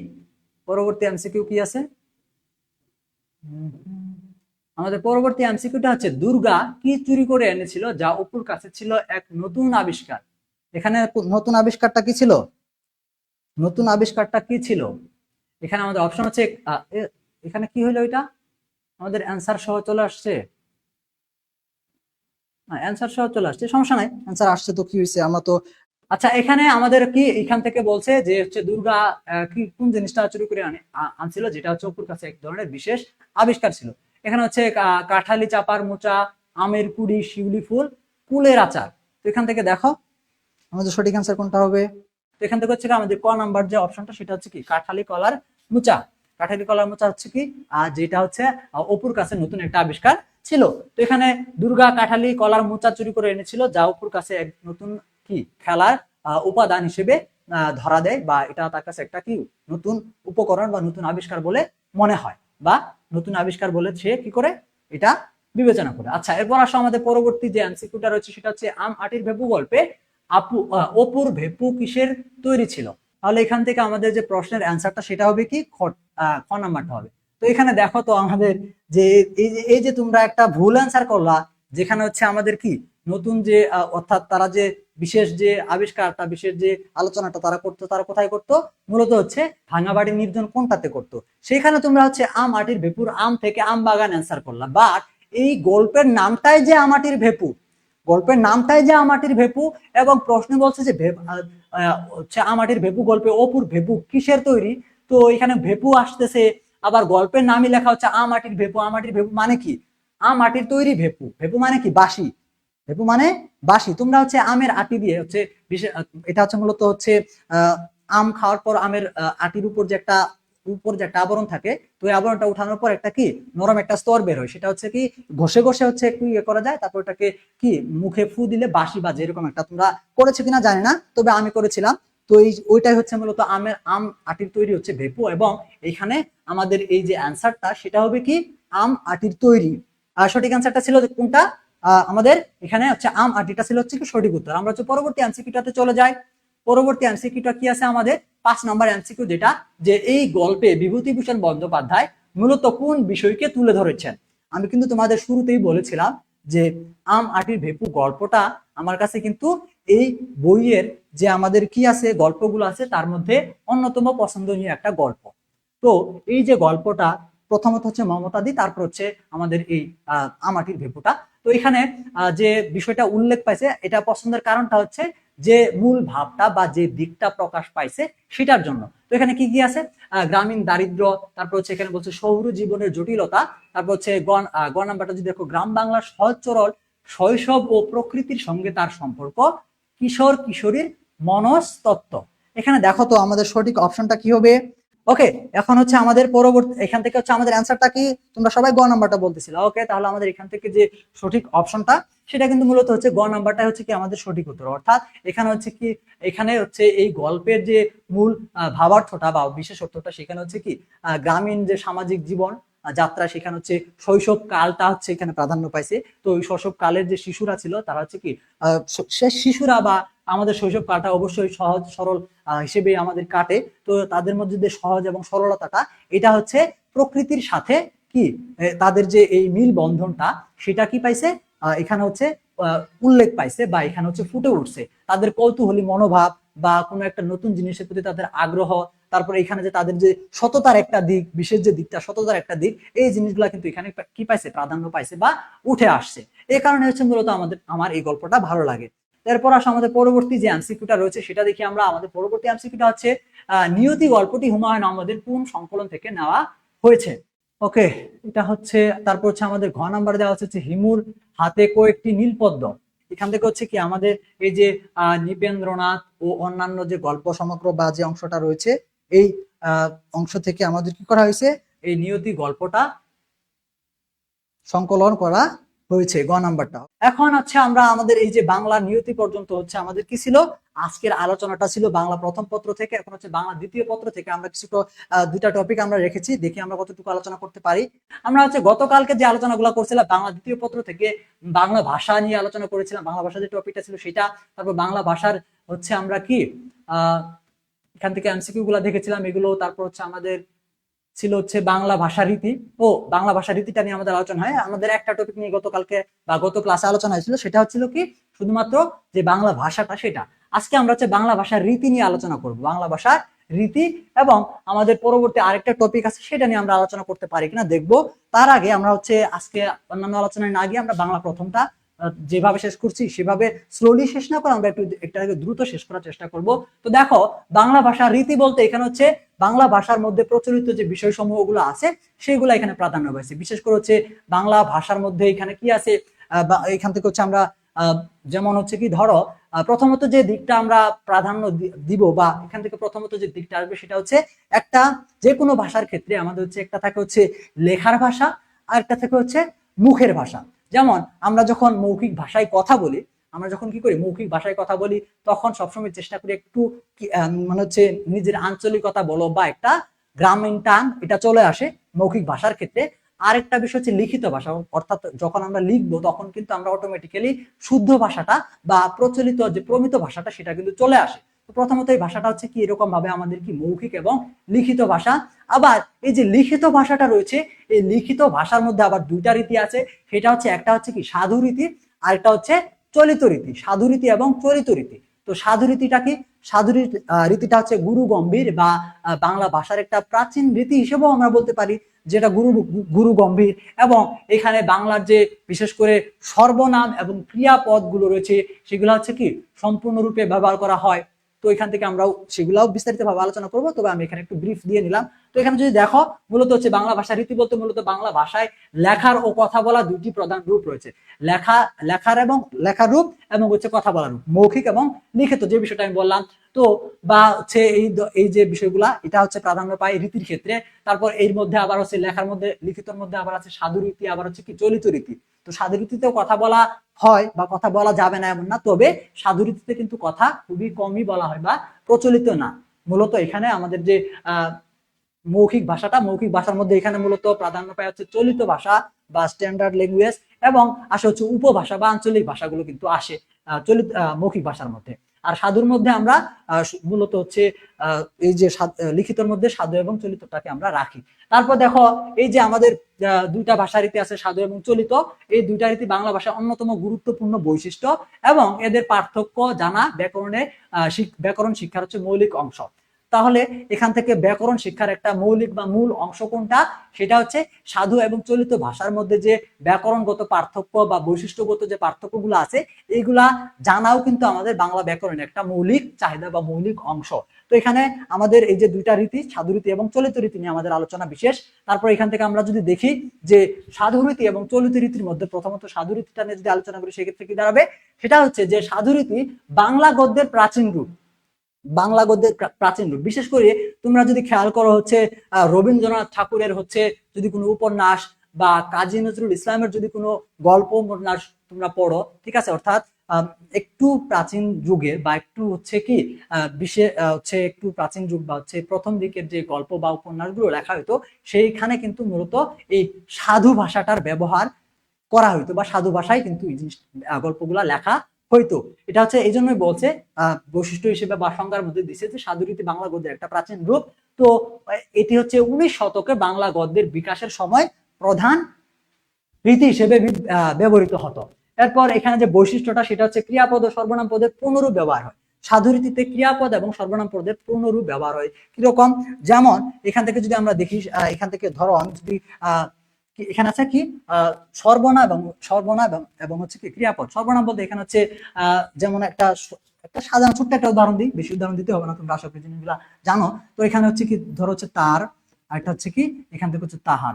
পরবর্তী এমসিকিউ কি আছে? আমাদের পরবর্তী এমসিকিউটা হচ্ছে দুর্গা কি চুরি করে এনেছিল যা অপুর কাছে ছিল এক নতুন আবিষ্কার? এখানে নতুন আবিষ্কারটা কি ছিল? নতুন আবিষ্কারটা কি ছিল? এখানে আমাদের অপশন হচ্ছে এখানে কি হলো, এটা আমাদের অ্যান্সার সহ চলে আসছে। অ্যান্সার সহ চলে আসছে, সমস্যা নাই, অ্যান্সার আসছে তো কি হয়েছে, আমরা তো। আচ্ছা এখানে আমাদের কি এখান থেকে বলছে যে হচ্ছে দুর্গা কি কোন জিনিসটা চুরি করে আনছিল যেটা হচ্ছে অপুর কাছে এক ধরনের বিশেষ আবিষ্কার ছিল। এখানে হচ্ছে কাঁঠালি চাপার মোচা, আমের কুড়ি, শিউলি ফুল, কুলের আচার। তো এখান থেকে দেখো আমাদের সঠিক অ্যান্সার কোনটা হবে। তো এখান থেকে হচ্ছে আমাদের ক নাম্বার যে অপশনটা সেটা হচ্ছে কি কাঁঠালি কলার মোচা। কাঁঠালি কলার মোচা হচ্ছে কি যেটা হচ্ছে অপুর কাছে নতুন একটা আবিষ্কার ছিল। তো এখানে দুর্গা কাঁঠালি কলার মোচা চুরি করে এনেছিল যা অপুর কাছে এক নতুন কি খেলার উপাদান হিসেবে ধরা দেয়, বা এটা তার কাছে একটা কি নতুন উপকরণ বা নতুন আবিষ্কার বলে মনে হয়, বা নতুন আবিষ্কার বলে সে কি করে এটা বিবেচনা করে। আচ্ছা, এরপর আসো আমাদের পরবর্তী যে এমসিকিউটা রয়েছে সেটা হচ্ছে আম আটির ভেপু গল্পে অপুর ভেপু কিসের তৈরি ছিল। তাহলে এখান থেকে আমাদের যে প্রশ্নের অ্যান্সারটা সেটা হবে কি খ নাম্বারটা হবে। তো এখানে দেখো তো আমাদের যে এই যে তোমরা একটা ভুল অ্যান্সার করলা, যেখানে হচ্ছে আমাদের কি নতুন যে অর্থাৎ তারা যে বিশেষ যে আবিষ্কারটা, বিশেষ যে আলোচনাটা তারা করতো, তারা কোথায় করতো? মূলত হচ্ছে ভাঙা বাড়ি নির্জন কোনটাতে করতো। সেখানে তোমরা হচ্ছে আম আটির ভেপুর আম থেকে আম বাগান অ্যান্সার করলা, বাট এই গল্পের নামটাই যে আমাটির ভেপু, গল্পের নামটাই যে আমাটির ভেপু, এবং প্রশ্ন বলছে যে হচ্ছে আমাটির ভেপু গল্পে অপুর ভেপু কিসের তৈরি। তো এখানে ভেপু আসতেছে, আবার গল্পের নামই লেখা হচ্ছে আমাটির ভেপু। আমাটির ভেপু মানে কি? মাটির তৈরি ভেপু। ভেপু মানে কি? বাঁশি। ভেপু মানে বাঁশি। তোমরা হচ্ছে আমের আটি দিয়ে হচ্ছে এটা হচ্ছে মূলত হচ্ছে আম খাওয়ার পর আমের আটির উপর যে একটা আবরণ থাকে, তো এই আবরণটা উঠানোর পর একটা কি নরম একটা স্তর বের হয়, সেটা হচ্ছে কি ঘষে ঘষে হচ্ছে একটু ইয়ে করা যায়, তারপর ওটাকে কি মুখে ফু দিলে বাঁশি বাজে। এরকম একটা, তোমরা করেছো কিনা জানি না, তবে আমি করেছিলাম। তো ওইটাই হচ্ছে মূলত আম আটির তৈরি হচ্ছে ভেপু, এবং এইখানে আমাদের এই যে অ্যান্সারটা সেটা হবে কি আম আটির তৈরি। আর সঠিক অ্যান্সারটা ছিল কোনটা? আমাদের এখানে হচ্ছে আম আটিটা ছিল হচ্ছে কি সঠিক উত্তর। আমরা হচ্ছে পরবর্তী এমসিকিউটাতে চলে যাই। পরবর্তী এমসিকিউটা কি আছে আমাদের? 5 নম্বর এমসিকিউ, যেটা যে এই গল্পে বিভূতিভূষণ বন্দ্যোপাধ্যায় মূলত কোন বিষয়কে তুলে ধরেছেন। আমি কিন্তু তোমাদের শুরুতেই বলেছিলাম যে আম আটির ভেপু গল্পটা আমার কাছে কিন্তু এই বইয়ের যে আমাদের কি আছে গল্পগুলো আছে তার মধ্যে অন্যতম পছন্দনীয় একটা গল্প। তো এই যে গল্পটা প্রথমত হচ্ছে মমতা দি, তারপর হচ্ছে আমাদের এই আম আটির ভেপুটা। তো এখানে যে বিষয়টা উল্লেখ পাইছে, এটা পছন্দের কারণটা হচ্ছে যে মূল ভাবটা বা যে দিকটা প্রকাশ পাইছে সেটার জন্য। তো এখানে কি কি আছে? গ্রামীণ দারিদ্র, তারপর হচ্ছে এখানে বলছে শহুর জীবনের জটিলতা, তারপর হচ্ছে গ নাম্বারটা যদি দেখো গ্রাম বাংলার সহজ সরল শৈশব ও প্রকৃতির সঙ্গে তার সম্পর্ক, কিশোর কিশোরীর মনস্তত্ত্ব। এখানে দেখো তো আমাদের সঠিক অপশনটা কি হবে? ওকে, এখন হচ্ছে আমাদের পরবর্তী এখান থেকে হচ্ছে আমাদের অ্যান্সারটা কি? তোমরা সবাই গ নাম্বারটা বলতেছিল। ওকে, তাহলে আমাদের এখান থেকে যে সঠিক অপশনটা সেটা কিন্তু মূলত হচ্ছে গ নাম্বারটা হচ্ছে কি আমাদের সঠিক উত্তর। অর্থাৎ এখানে হচ্ছে কি, এখানে হচ্ছে এই গল্পের যে মূল ভাবার্থটা বা বিশেষ অর্থটা সেখানে হচ্ছে কি গ্রামীণ যে সামাজিক জীবন যাত্রা, সেখানে হচ্ছে শৈশব কালটা হচ্ছে এখানে প্রাধান্য পাইছে। তো ওই শৈশব কালের যে শিশুরা ছিল তারা হচ্ছে কি সে শিশুরা বা আমাদের শৈশব কালটা অবশ্যই সহজ সরল হিসেবে আমাদের কাটে। তো তাদের মধ্যে যে সহজ এবং সরলতাটা, এটা হচ্ছে প্রকৃতির সাথে কি তাদের যে এই মিল বন্ধনটা সেটা কি পাইছে এখানে হচ্ছে উল্লেখ পাইছে, বা এখানে হচ্ছে ফুটে উঠছে তাদের কৌতূহলী মনোভাব বা কোনো একটা নতুন জিনিসের প্রতি তাদের আগ্রহ। তারপরে এখানে যে তাদের যে সততার একটা দিক, বিশেষ যে দিকটা সততার একটা দিক, এই জিনিসগুলা কিন্তু এখানে কি পাইছে প্রাধান্য পাইছে বা উঠে আসছে। এই কারণে হচ্ছে মূলত আমার এই গল্পটা ভালো লাগে। এরপর আসলে আমাদের পরবর্তী যে এমসিকিউটা রয়েছে সেটা দেখি আমরা। আমাদের পরবর্তী এমসিকিউটা হচ্ছে নিয়তি গল্পটি হুমায়ুন আহমেদের কোন সংকলন থেকে নেওয়া হয়েছে। ওকে, এটা হচ্ছে তারপর হচ্ছে আমাদের ঘ নাম্বার দেওয়া হচ্ছে হিমুর হাতে কয়েকটি নীলপদ্ম। এখান থেকে হচ্ছে কি আমাদের এই যে নৃপেন্দ্রনাথ ও অন্যান্য যে গল্প সমগ্র বা যে অংশটা রয়েছে এই অংশ থেকে আমাদের কি করা হয়েছে, এই নিয়তি গল্পটা সংকলন করা হয়েছে, গ নাম্বারটা। এখন হচ্ছে আমরা আমাদের এই যে বাংলা নিয়তি পর্যন্ত হচ্ছে আমাদের কি ছিল, আজকের আলোচনাটা ছিল বাংলা প্রথম পত্র থেকে। এখন হচ্ছে বাংলা দ্বিতীয় পত্র থেকে আমরা কিছু দুইটা টপিক আমরা রেখেছি, দেখি আমরা কতটুকু আলোচনা করতে পারি। আমরা হচ্ছে গতকালকে যে আলোচনাগুলো করছিলাম বাংলা দ্বিতীয় পত্র থেকে বাংলা ভাষা নিয়ে আলোচনা করেছিলাম, বাংলা ভাষা যে টপিকটা ছিল সেটা। তারপর বাংলা ভাষার হচ্ছে আমরা কি এখান থেকে এমসিকিউ গুলা দেখেছিলাম এগুলো। তারপর হচ্ছে আমাদের ছিল হচ্ছে বাংলা ভাষা রীতি। ও বাংলা ভাষা রীতিটা নিয়ে আমাদের আলোচনা হয়। আমাদের একটা টপিক নিয়ে গতকালকে বা গত ক্লাসে আলোচনা হয়েছিল, সেটা হচ্ছিল কি শুধুমাত্র যে বাংলা ভাষাটা সেটা। আজকে আমরা হচ্ছে বাংলা ভাষার রীতি নিয়ে আলোচনা করব, বাংলা ভাষার রীতি। এবং আমাদের পরবর্তী আরেকটা টপিক আছে সেটা নিয়ে আমরা আলোচনা করতে পারি কিনা দেখবো। তার আগে আমরা হচ্ছে আজকে অন্যান্য আলোচনায় না গিয়ে আমরা বাংলা প্রথমটা যেভাবে শেষ করছি সেভাবে স্লোলি শেষ না করে আমরা একটু দ্রুত শেষ করার চেষ্টা করব। তো দেখো, বাংলা ভাষার রীতি বলতে এখানে হচ্ছে বাংলা ভাষার মধ্যে প্রচলিত যে বিষয়সমূহ গুলো আছে সেগুলো এখানে প্রাধান্য পাইছে। বিশেষ করে হচ্ছে বাংলা ভাষার মধ্যে এখানে কি আছে, এখান থেকে হচ্ছে আমরা যেমন হচ্ছে কি ধরো প্রথমত যে দিকটা আমরা প্রাধান্য দিব বা এখান থেকে প্রথমত যে দিকটা আসবে সেটা হচ্ছে একটা যে কোনো ভাষার ক্ষেত্রে আমাদের হচ্ছে একটা থাকে হচ্ছে লেখার ভাষা, আর একটা থাকে হচ্ছে মুখের ভাষা। যেমন আমরা যখন মৌখিক ভাষায় কথা বলি, আমরা যখন কি করি মৌখিক ভাষায় কথা বলি তখন সবসময় চেষ্টা করি একটু মানে হচ্ছে নিজের আঞ্চলিকতা বলো বা একটা গ্রামীণ টান এটা চলে আসে মৌখিক ভাষার ক্ষেত্রে। আরেকটা বিষয় হচ্ছে লিখিত ভাষা, অর্থাৎ যখন আমরা লিখবো তখন কিন্তু আমরা অটোমেটিক্যালি শুদ্ধ ভাষাটা বা প্রচলিত যে প্রমিত ভাষাটা সেটা কিন্তু চলে আসে। তো প্রথমত এই ভাষাটা হচ্ছে কি এরকম ভাবে আমাদের কি মৌখিক এবং লিখিত ভাষা। আবার এই যে লিখিত ভাষাটা রয়েছে, এই লিখিত ভাষার মধ্যে আবার দুইটা রীতি আছে, সেটা হচ্ছে একটা হচ্ছে কি সাধু রীতি, আর একটা হচ্ছে চলিত রীতি। সাধু রীতি এবং চলিত রীতি। তো সাধু রীতিটা কি? সাধু রীতিটা হচ্ছে গুরু গম্ভীর বা বাংলা ভাষার একটা প্রাচীন রীতি হিসেবেও আমরা বলতে পারি, যেটা গুরু গম্ভীর, এবং এখানে বাংলার যে বিশেষ করে সর্বনাম এবং ক্রিয়াপদ গুলো রয়েছে সেগুলো হচ্ছে কি সম্পূর্ণরূপে ব্যবহার করা হয়। তো এখান থেকে আমরাও সেগুলাও বিস্তারিত ভাবে আলোচনা করবো, তবে আমি এখানে একটু ব্রিফ দিয়ে নিলাম। তো এখানে যদি দেখো, মূলত হচ্ছে বাংলা ভাষা রীতি বলতে মূলত বাংলা ভাষায় লেখার ও কথা বলা দুইটি প্রধান রূপ রয়েছে। লেখার রূপ এবং হচ্ছে কথা বলার রূপ, মৌখিক এবং লিখিত, যে বিষয়টা আমি বললাম। তো বা হচ্ছে এই যে বিষয়গুলা এটা হচ্ছে প্রাধান্য পায় রীতির ক্ষেত্রে। তারপর এর মধ্যে আবার হচ্ছে লেখার মধ্যে, লিখিতর মধ্যে আবার আছে সাধু রীতি, আবার হচ্ছে কি চলিত রীতি। তো সাধু রীতিতেও কথা বলা হয় বা কথা বলা যাবে না এমন না, তবে সাধু রীতিতে কিন্তু কথা খুবই কমই বলা হয় বা প্রচলিত না। মূলত এখানে আমাদের যে মৌখিক ভাষার মধ্যে এখানে মূলত প্রাধান্য পায় হচ্ছে চলিত ভাষা বা স্ট্যান্ডার্ড ল্যাঙ্গুয়েজ, এবং আসে হচ্ছে উপভাষা বা আঞ্চলিক ভাষাগুলো কিন্তু আসে মৌখিক ভাষার মধ্যে। আর সাধুর মধ্যে আমরা মূলত হচ্ছে এই যে লিখিতর মধ্যে সাধু এবং চলিতটাকে আমরা রাখি। তারপর দেখো, এই যে আমাদের দুইটা ভাষা রীতি আছে, সাধু এবং চলিত, এই দুইটা রীতি বাংলা ভাষার অন্যতম গুরুত্বপূর্ণ বৈশিষ্ট্য, এবং এদের পার্থক্য জানা ব্যাকরণ শিক্ষার হচ্ছে মৌলিক অংশ। তাহলে এখান থেকে ব্যাকরণ শিক্ষার একটা মৌলিক বা মূল অংশ কোনটা? সেটা হচ্ছে সাধু এবং চলিত ভাষার মধ্যে যে ব্যাকরণগত পার্থক্য বা বৈশিষ্ট্যগত যে পার্থক্যগুলো আছে, এইগুলা জানাও কিন্তু আমাদের বাংলা ব্যাকরণের একটা মৌলিক চাহিদা বা মৌলিক অংশ। তো এখানে আমাদের এই যে দুইটা রীতি, সাধু রীতি এবং চলিত রীতি নিয়ে আমাদের আলোচনা বিশেষ। তারপর এখান থেকে আমরা যদি দেখি যে সাধু রীতি এবং চলিত রীতির মধ্যে প্রথমত সাধু রীতিটা নিয়ে যদি আলোচনা করি, সেক্ষেত্রে কি দাঁড়াবে? সেটা হচ্ছে যে সাধু রীতি বাংলা গদ্যের প্রাচীন রূপ। বাংলা গদ্যের প্রাচীন রূপ, বিশেষ করে তোমরা যদি খেয়াল করো হচ্ছে রবীন্দ্রনাথ ঠাকুরের হচ্ছে যদি কোনো উপন্যাস বা কাজী নজরুল ইসলামের যদি কোনো গল্প উপন্যাস তোমরা পড়ো, ঠিক আছে, অর্থাৎ একটু প্রাচীন যুগের বা একটু হচ্ছে কি বিশেষ হচ্ছে একটু প্রাচীন যুগ বা হচ্ছে প্রথম দিকের যে গল্প বা উপন্যাসগুলো লেখা হইতো, সেইখানে কিন্তু মূলত এই সাধু ভাষাটার ব্যবহার করা হইতো বা সাধু ভাষায় কিন্তু এই জিনিস গল্পগুলা লেখা হইতো। এটা হচ্ছে এই জন্যই বলছে বৈশিষ্ট্য হিসেবে বা সংজ্ঞার মধ্যে দিচ্ছে যে সাধু রীতি বাংলা গদ্যের একটা প্রাচীন রূপ। তো এটি হচ্ছে 19 শতকে বাংলা গদ্যের বিকাশের সময় প্রধান রীতি হিসেবে ব্যবহৃত হতো। এরপর এখানে যে বৈশিষ্ট্যটা সেটা হচ্ছে ক্রিয়াপদ ও সর্বনাম পদের পূর্ণরূপ ব্যবহার হয়। সাধু রীতিতে ক্রিয়াপদ এবং সর্বনাম পদের পূর্ণরূপ ব্যবহার হয়। কিরকম? যেমন এখান থেকে যদি আমরা দেখি, এখান থেকে ধরো যদি এখানে আছে কি সর্বনাম এবং হচ্ছে কি ক্রিয়াপদ। সর্বনাম বলতে এখানে হচ্ছে যেমন একটা সাধারণ ছোট্ট একটা উদাহরণ দিই, বেশি উদাহরণ দিতে হবে না, তোমরা আশা করি জিনিসগুলো জানো। তো এখানে হচ্ছে কি ধরো হচ্ছে তার, আর একটা হচ্ছে কি এখান থেকে হচ্ছে তাহার,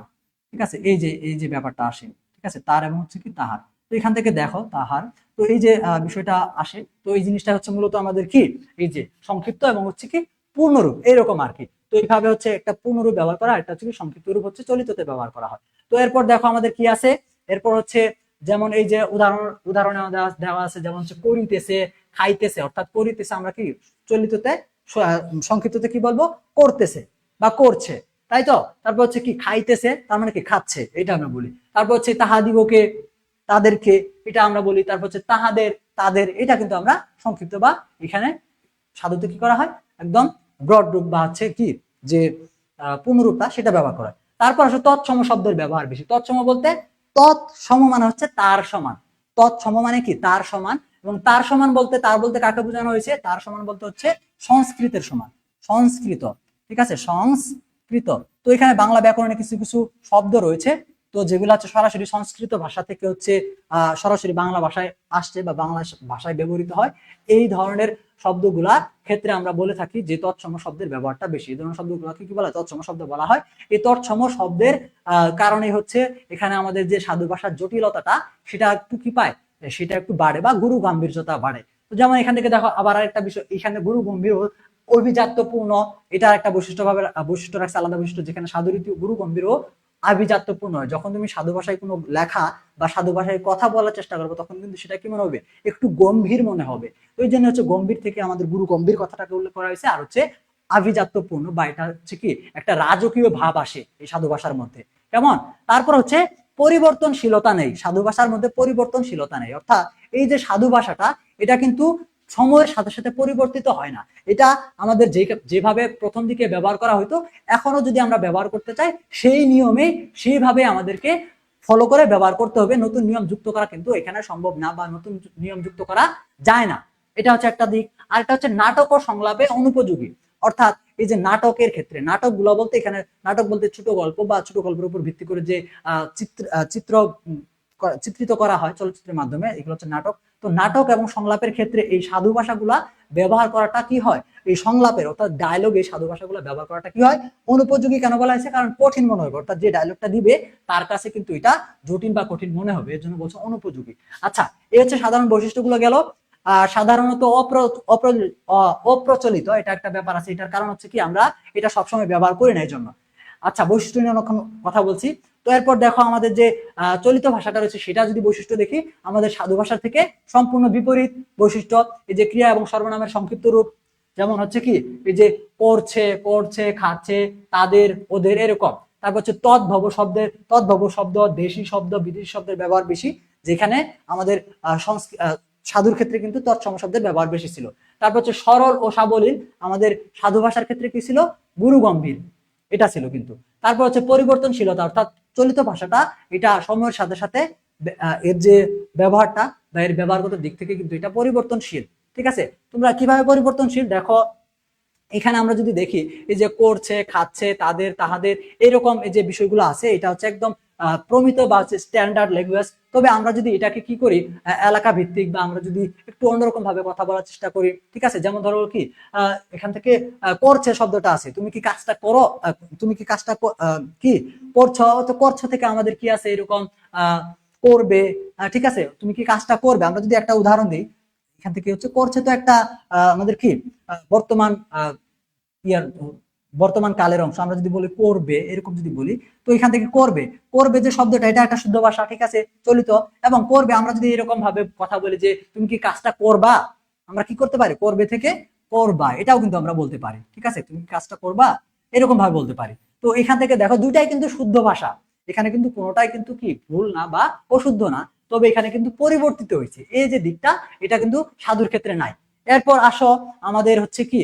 ঠিক আছে, এই যে ব্যাপারটা আসে, ঠিক আছে, তার এবং হচ্ছে কি তাহার। তো এখান থেকে দেখো তাহার, তো এই যে বিষয়টা আসে, তো এই জিনিসটা হচ্ছে মূলত আমাদের কি এই যে সংক্ষিপ্ত এবং হচ্ছে কি পূর্ণরূপ এরকম আর কি। তো এইভাবে হচ্ছে একটা পূর্ণরূপ ব্যবহার করা, একটা হচ্ছে কি সংক্ষিপ্ত রূপ হচ্ছে চলিততে ব্যবহার করা হয়। তো এরপর দেখো আমাদের কি আছে, এরপর হচ্ছে যেমন এই যে উদাহরণে দেওয়া আছে, যেমন হচ্ছে করিতেছে, খাইতেছে, অর্থাৎ করিতেছে আমরা কি চলিততে, সংক্ষিপ্ততে কি বলবো? করতেছে বা করছে, তাই তো। তারপর হচ্ছে কি খাইতেছে, তার মানে কি খাচ্ছে, এটা আমরা বলি। তারপর হচ্ছে তাহাদিগকে, তাদেরকে, এটা আমরা বলি। তারপর হচ্ছে তাহাদের, তাদের, এটা কিন্তু আমরা সংক্ষিপ্ত বা এখানে সাধুতে কি করা হয়, একদম ব্রড রূপ বা হচ্ছে কি যে পূর্ণরূপটা সেটা ব্যবহার করা হয়। তারপর আসলে তৎসম শব্দের ব্যবহার বেশি। তৎসম বলতে তৎসম মানে হচ্ছে তার সমান। তৎসম মানে কি তার সমান, এবং তার সমান বলতে তার বলতে কাকে বোঝানো হয়েছে? তার সমান বলতে হচ্ছে সংস্কৃতের সমান, সংস্কৃত, ঠিক আছে, সংস্কৃত। তো এখানে বাংলা ব্যাকরণে কিছু কিছু শব্দ রয়েছে, তো যেগুলো হচ্ছে সরাসরি সংস্কৃত ভাষা থেকে হচ্ছে সরাসরি বাংলা ভাষায় আসছে বা বাংলা ভাষায় ব্যবহৃত হয়। এই ধরনের শব্দগুলা ক্ষেত্রে আমরা বলে থাকি যে তৎসম শব্দের ব্যবহারটা বেশি। এই ধরনের শব্দগুলোকে কি বলা হয়? তৎসম শব্দ বলা হয়। এই তৎসম শব্দের কারণে হচ্ছে এখানে আমাদের যে সাধু ভাষার জটিলতাটা সেটা একটু কি পায়, সেটা একটু বাড়ে বা গুরু গাম্ভীর্যতা বাড়ে। তো যেমন এখান থেকে দেখো আবার আরেকটা বিষয়, এখানে গুরু গম্ভীর অভিজাত্যপূর্ণ, এটা একটা বৈশিষ্ট্য রাখছে, আলাদা বৈশিষ্ট্য, যেখানে সাধু রীতি গুরু গম্ভীর ও আভিজাত্যপূর্ণ হয়। যখন তুমি সাধু ভাষায় কোনো লেখা বা সাধু ভাষায় কথা বলার চেষ্টা করবে, তখন কিন্তু সেটা কি মনে হবে? একটু গম্ভীর মনে হবে। ওই জন্য হচ্ছে গম্ভীর থেকে আমাদের গুরু গম্ভীর কথাটাকে উল্লেখ করা হয়েছে। আর হচ্ছে আভিজাত্যপূর্ণ বা এটা হচ্ছে কি একটা রাজকীয় ভাব আসে এই সাধু ভাষার মধ্যে, কেমন? তারপর হচ্ছে পরিবর্তনশীলতা নেই, সাধু ভাষার মধ্যে পরিবর্তনশীলতা নেই, অর্থাৎ এই যে সাধু ভাষাটা এটা কিন্তু সময়ের সাথে সাথে পরিবর্তিত হয় না। এটা আমাদের যেভাবে প্রথম দিকে ব্যবহার করা হতো এখনো যদি আমরা ব্যবহার করতে চাই সেই নিয়মে সেইভাবে আমাদেরকে ফলো করে ব্যবহার করতে হবে। নতুন নিয়ম যুক্ত করা কিন্তু এখানে সম্ভব না, বা নতুন নিয়ম যুক্ত করা যায় না। এটা হচ্ছে একটা দিক। আর এটা হচ্ছে নাটক ও সংলাপে অনুপযোগী, অর্থাৎ এই যে নাটকের ক্ষেত্রে, নাটকগুলো বলতে এখানে নাটক বলতে ছোট গল্প বা ছোট গল্পের উপর ভিত্তি করে যে চিত্রিত করা হয় চলচ্চিত্রের মাধ্যমে, এগুলো হচ্ছে নাটক। তো নাটক এবং সংলাপের ক্ষেত্রে এই সাধু ভাষাগুলা ব্যবহার করাটা কি হয়, এই সংলাপের অর্থাৎ ডায়লগে সাধু ভাষাগুলো ব্যবহার করাটা কি হয়, অনুপযোগী। কেন বলা হয়েছে? কারণ কঠিন মনে হবে, অর্থাৎ যে ডায়লগটা দিবে তার কাছে কিন্তু এটা জটিল বা কঠিন মনে হবে, এর জন্য বলছে অনুপযোগী। আচ্ছা, এই হচ্ছে সাধারণ বৈশিষ্ট্যগুলো গেল। সাধারণত অপ্রচলিত, এটা একটা ব্যাপার আছে। এটার কারণ হচ্ছে কি, আমরা এটা সবসময় ব্যবহার করি না, এই জন্য। আচ্ছা, বৈশিষ্ট্য নিয়ে কথা বলছি। তো এরপর দেখো আমাদের যে চলিত ভাষাটা রয়েছে সেটা যদি বৈশিষ্ট্য দেখি, আমাদের সাধু ভাষার থেকে সম্পূর্ণ বিপরীত বৈশিষ্ট্য। এই যে ক্রিয়া এবং সর্বনামের সংক্ষিপ্ত রূপ, যেমন হচ্ছে কি এই যে করছে, করছে, খাচ্ছে, তাদের, ওদের, এরকম। তারপর হচ্ছে তদ্ভব শব্দ, দেশি শব্দ, বিদেশি শব্দের ব্যবহার বেশি, যেখানে আমাদের সাধুর ক্ষেত্রে কিন্তু তৎসম শব্দের ব্যবহার বেশি ছিল। তারপর হচ্ছে সরল ও সাবলীল, আমাদের সাধু ভাষার ক্ষেত্রে কি ছিল, গুরু গম্ভীর, এটা ছিল কিন্তু। তারপর হচ্ছে পরিবর্তনশীলতা, অর্থাৎ চলিত ভাষাটা এটা সময়ের সাথে সাথে এর যে ব্যবহারটা বা এর ব্যবহারগত দিক থেকে কিন্তু এটা পরিবর্তনশীল। ঠিক আছে, তোমরা কিভাবে পরিবর্তনশীল দেখো, এখানে আমরা যদি দেখি এই যে করছে, খাচ্ছে, তাদের, তাহাদের, এরকম এই যে বিষয়গুলো আছে, এটা হচ্ছে একদম প্রমিত বা হচ্ছে স্ট্যান্ডার্ড ল্যাঙ্গুয়েজ। তবে আমরা যদি এটাকে কি করি, এলাকা ভিত্তিক বা আমরা যদি একটু অন্যরকম ভাবে কথা বলার চেষ্টা করি, ঠিক আছে, যেমন ধরো কি এখান থেকে করছে শব্দটা আছে, তুমি কি কাজটা করো, তুমি কি কাজটা কি করছো, তো করছো থেকে আমাদের কি আছে এরকম করবে, ঠিক আছে, তুমি কি কাজটা করবে। আমরা যদি একটা উদাহরণ দিই, এখান থেকে হচ্ছে করছে, তো একটা আমাদের কি বর্তমান ইয়ার বর্তমান কালের অংশ। আমরা যদি বলি করবে, এরকম যদি বলি, তো এখান থেকে করবে, করবে যে শব্দটা এটা একটা শুদ্ধ ভাষা, ঠিক আছে, চলিত। এবং করবে আমরা যদি এরকম ভাবে কথা বলি যে তুমি কি কাজটা করবা, আমরা কি করতে পারি, করবে থেকে করবা, এটাও কিন্তু আমরা বলতে পারি, ঠিক আছে, তুমি কি কাজটা করবা, এরকম ভাবে বলতে পারি। তো এখান থেকে দেখো দুইটাই কিন্তু শুদ্ধ ভাষা, এখানে কিন্তু কোনোটাই কিন্তু কি ভুল না বা অশুদ্ধ না, তবে এখানে কিন্তু পরিবর্তিত হয়েছে, এই যে দিকটা এটা কিন্তু সাধুর ক্ষেত্রে নাই। এরপর আসো আমাদের হচ্ছে কি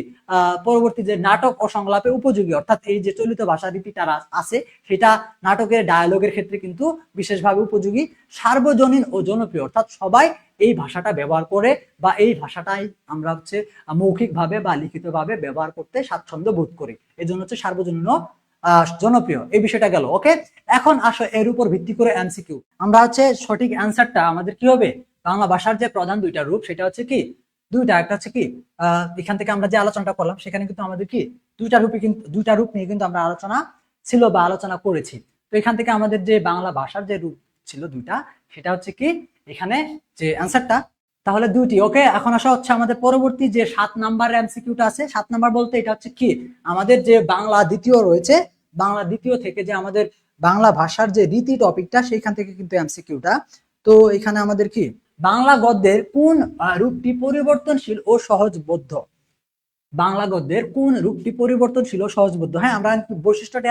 পরবর্তী যে নাটক ও সংলাপে উপযোগী, অর্থাৎ এই যে চলিত ভাষা রীতিটা আছে সেটা নাটকের ডায়ালগের ক্ষেত্রে কিন্তু বিশেষভাবে উপযোগী, সার্বজনীন ও জনপ্রিয়, অর্থাৎ সবাই এই ভাষাটা ব্যবহার করে বা এই ভাষাটাই আমরা হচ্ছে মৌখিক ভাবে বা লিখিত ভাবে ব্যবহার করতে স্বাচ্ছন্দ্য বোধ করি, এই জন্য হচ্ছে সার্বজনীন জনপ্রিয়, এই বিষয়টা গেল। ওকে, এখন আসো এর উপর ভিত্তি করে এমসিকিউ। আমরা হচ্ছে সঠিক অ্যান্সারটা আমাদের কি হবে, বাংলা ভাষার যে প্রধান দুইটা রূপ সেটা হচ্ছে কি দুইটা, একটা হচ্ছে কি এখান থেকে আমরা যে আলোচনাটা করলাম সেখানে কিন্তু আমাদের কি দুইটা রূপ নিয়ে কিন্তু আমরা আলোচনা ছিল বা আলোচনা করেছি। তো এখান থেকে আমাদের যে বাংলা ভাষার যে রূপ ছিল দুইটা, সেটা হচ্ছে কি এখানে যে অ্যান্সারটা, তাহলে দুইটি। ওকে, এখন আসা হচ্ছে আমাদের পরবর্তী যে 7 নাম্বার এমসিকিউটা আছে। 7 নাম্বার বলতে এটা হচ্ছে কি আমাদের যে বাংলা দ্বিতীয় রয়েছে, বাংলা দ্বিতীয় থেকে যে আমাদের বাংলা ভাষার যে রীতি টপিকটা সেইখান থেকে কিন্তু এমসিকিউটা। তো এখানে আমাদের কি বাংলা গদ্যের কোন রূপটি পরিবর্তনশীল ও সহজবোধ্য, বাংলা গদ্যের কোন রূপটি পরিবর্তনশীল ও সহজবোধ্য। হ্যাঁ, আমরা বৈশিষ্ট্যটা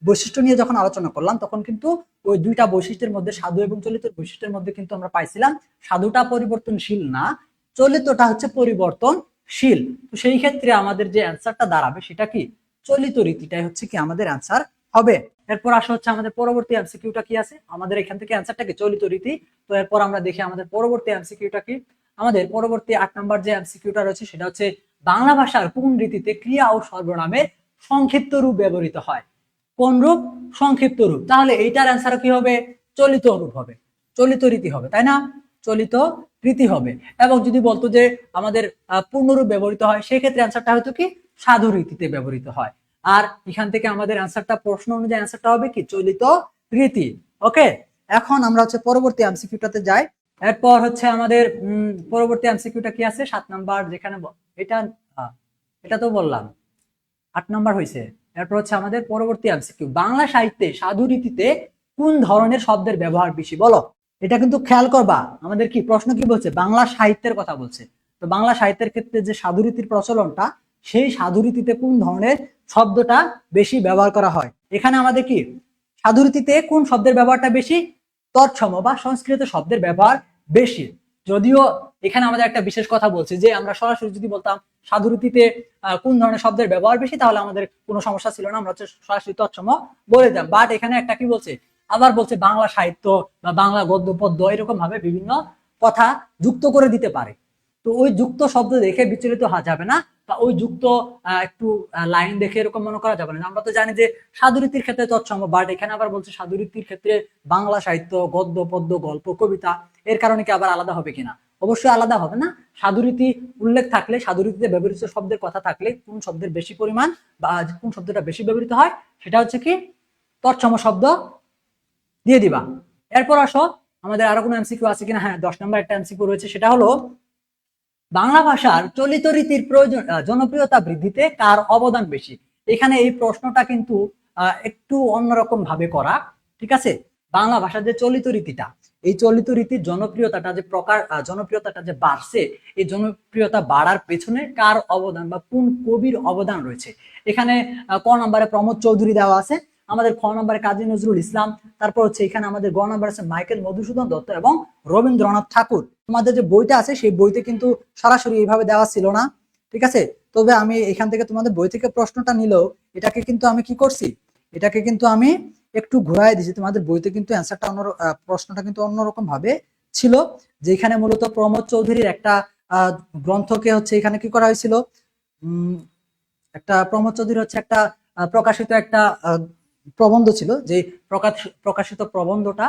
বৈশিষ্ট্য নিয়ে যখন আলোচনা করলাম তখন কিন্তু ওই দুইটা বৈশিষ্ট্যের মধ্যে সাধু এবং চলিত বৈশিষ্ট্যের মধ্যে কিন্তু আমরা পাইছিলাম সাধুটা পরিবর্তনশীল না, চলিতটা হচ্ছে পরিবর্তনশীল। তো সেই ক্ষেত্রে আমাদের যে অ্যান্সারটা দাঁড়াবে সেটা কি চলিত রীতিটাই হচ্ছে কি আমাদের অ্যান্সার হবে। এরপর আসা হচ্ছে আমাদের পরবর্তী এমসিকিউটা কি আছে, আমাদের এখান থেকে অ্যান্সারটা কি চলিত রীতি। তো এরপর আমরা দেখি আমাদের পরবর্তী এমসিকিউটা কি। আমাদের পরবর্তী 8 নাম্বার যে এমসিকিউটা রয়েছে সেটা হচ্ছে বাংলা ভাষার কোন রীতিতে ক্রিয়া ও সর্বনামের সংক্ষিপ্ত রূপ ব্যবহৃত হয়, কোন রূপ, সংক্ষিপ্ত রূপ। তাহলে এইটার অ্যান্সার কি হবে, চলিত রূপ হবে, চলিত রীতি হবে, তাই না, চলিত রীতি হবে। এবং যদি বলতো যে আমাদের পূর্ণরূপ ব্যবহৃত হয়, সেক্ষেত্রে অ্যান্সারটা হয়তো কি সাধু রীতিতে ব্যবহৃত হয়। আর এখান থেকে আমাদের অ্যান্সারটা প্রশ্ন অনুযায়ী অ্যান্সারটা হবে কি চলিত রীতি। ওকে, এখন আমরা হচ্ছে পরবর্তী এমসিকিউটাতে যাই। এরপর হচ্ছে আমাদের পরবর্তী এমসিকিউটা কি আছে 7 নাম্বার, যেখানে এটা এটা তো বললাম 8 নাম্বার হয়েছে। এরপর হচ্ছে আমাদের পরবর্তী এমসিকিউ, বাংলা সাহিত্যে সাধু রীতিতে কোন ধরনের শব্দের ব্যবহার বেশি, বলো। এটা কিন্তু খেয়াল করবা, আমাদের কি প্রশ্ন কি বলছে, বাংলা সাহিত্যের কথা বলছে। তো বাংলা সাহিত্যের ক্ষেত্রে যে সাধু রীতির প্রচলনটা, সেই সাধু রীতিতে কোন ধরনের শব্দটা বেশি ব্যবহার করা হয়। এখানে আমাদের কি সাধুরীতিতে কোন শব্দের ব্যবহারটা বেশি? তৎসম বা সংস্কৃত শব্দের ব্যবহার বেশি। যদিও এখানে আমাদের একটা বিশেষ কথা বলছি যে আমরা সরাসরি যদি বলতাম সাধুরীতিতে কোন ধরনের শব্দের ব্যবহার বেশি, তাহলে আমাদের কোনো সমস্যা ছিল না, আমরা হচ্ছে সরাসরি তৎসম বলে দিতাম। বাট এখানে একটা কি বলছে, আবার বলছে বাংলা সাহিত্য বা বাংলা গদ্য পদ্য এরকম ভাবে বিভিন্ন কথা যুক্ত করে দিতে পারে। তো ওই যুক্ত শব্দ দেখে বিচলিত হওয়া যাবে না, বা ওই যুক্ত একটু লাইন দেখে এরকম মনে করা যাবে না। আমরা তো জানি যে সাধুরীতির ক্ষেত্রে তৎসম, বাট এখানে আবার বলছে সাধুরীতির ক্ষেত্রে বাংলা সাহিত্য, গদ্য পদ্য, গল্প, কবিতা, এর কারণে কি আবার আলাদা হবে কিনা? অবশ্যই আলাদা হবে না। সাধুরীতি উল্লেখ থাকলে, সাধুরীতিতে ব্যবহৃত শব্দের কথা থাকলে, কোন শব্দের বেশি পরিমাণ বা কোন শব্দটা বেশি ব্যবহৃত হয় সেটা হচ্ছে কি তৎসম শব্দ দিয়ে দিবা। এরপর আসো, আমাদের আরো কোনো এমসিকিউ আছে কিনা? হ্যাঁ, 10 নম্বর একটা এমসিকিউ রয়েছে, সেটা হলো বাংলা ভাষার চলিত রীতির প্রয়োজন জনপ্রিয়তা বৃদ্ধিতে কার অবদান বেশি? এখানে এই প্রশ্নটা কিন্তু একটু অন্যরকম ভাবে করা, ঠিক আছে? বাংলা ভাষার যে চলিত রীতিটা, এই চলিত রীতির জনপ্রিয়তাটা যে বাড়ছে, এই জনপ্রিয়তা বাড়ার পেছনে কার অবদান বা কোন কবির অবদান রয়েছে? এখানে ক নম্বরে প্রমোদ চৌধুরী দেওয়া আছে, আমাদের খ নম্বরে কাজী নজরুল ইসলাম, তারপর হচ্ছে এখানে আমাদের গ নম্বরে আছে মাইকেল মধুসূদন দত্ত এবং রবীন্দ্রনাথ ঠাকুর। তোমাদের যে বইটা আছে সেই বইতে কিন্তু সরাসরি এইভাবে দেওয়া ছিল না, ঠিক আছে? তবে আমি এখান থেকে তোমাদের বই থেকে প্রশ্নটা নিলেও এটাকে কিন্তু আমি কি করছি, এটাকে কিন্তু আমি একটু ঘুরাই দিয়েছি। তোমাদের বইতে কিন্তু অ্যান্সারটা প্রশ্নটা কিন্তু অন্যরকম ভাবে ছিল, যেখানে মূলত প্রমোদ চৌধুরীর একটা গ্রন্থকে হচ্ছে এখানে কি করা হয়েছিল, একটা প্রমোদ চৌধুরী হচ্ছে একটা প্রকাশিত একটা প্রবন্ধ ছিল, যে প্রকাশিত প্রবন্ধটা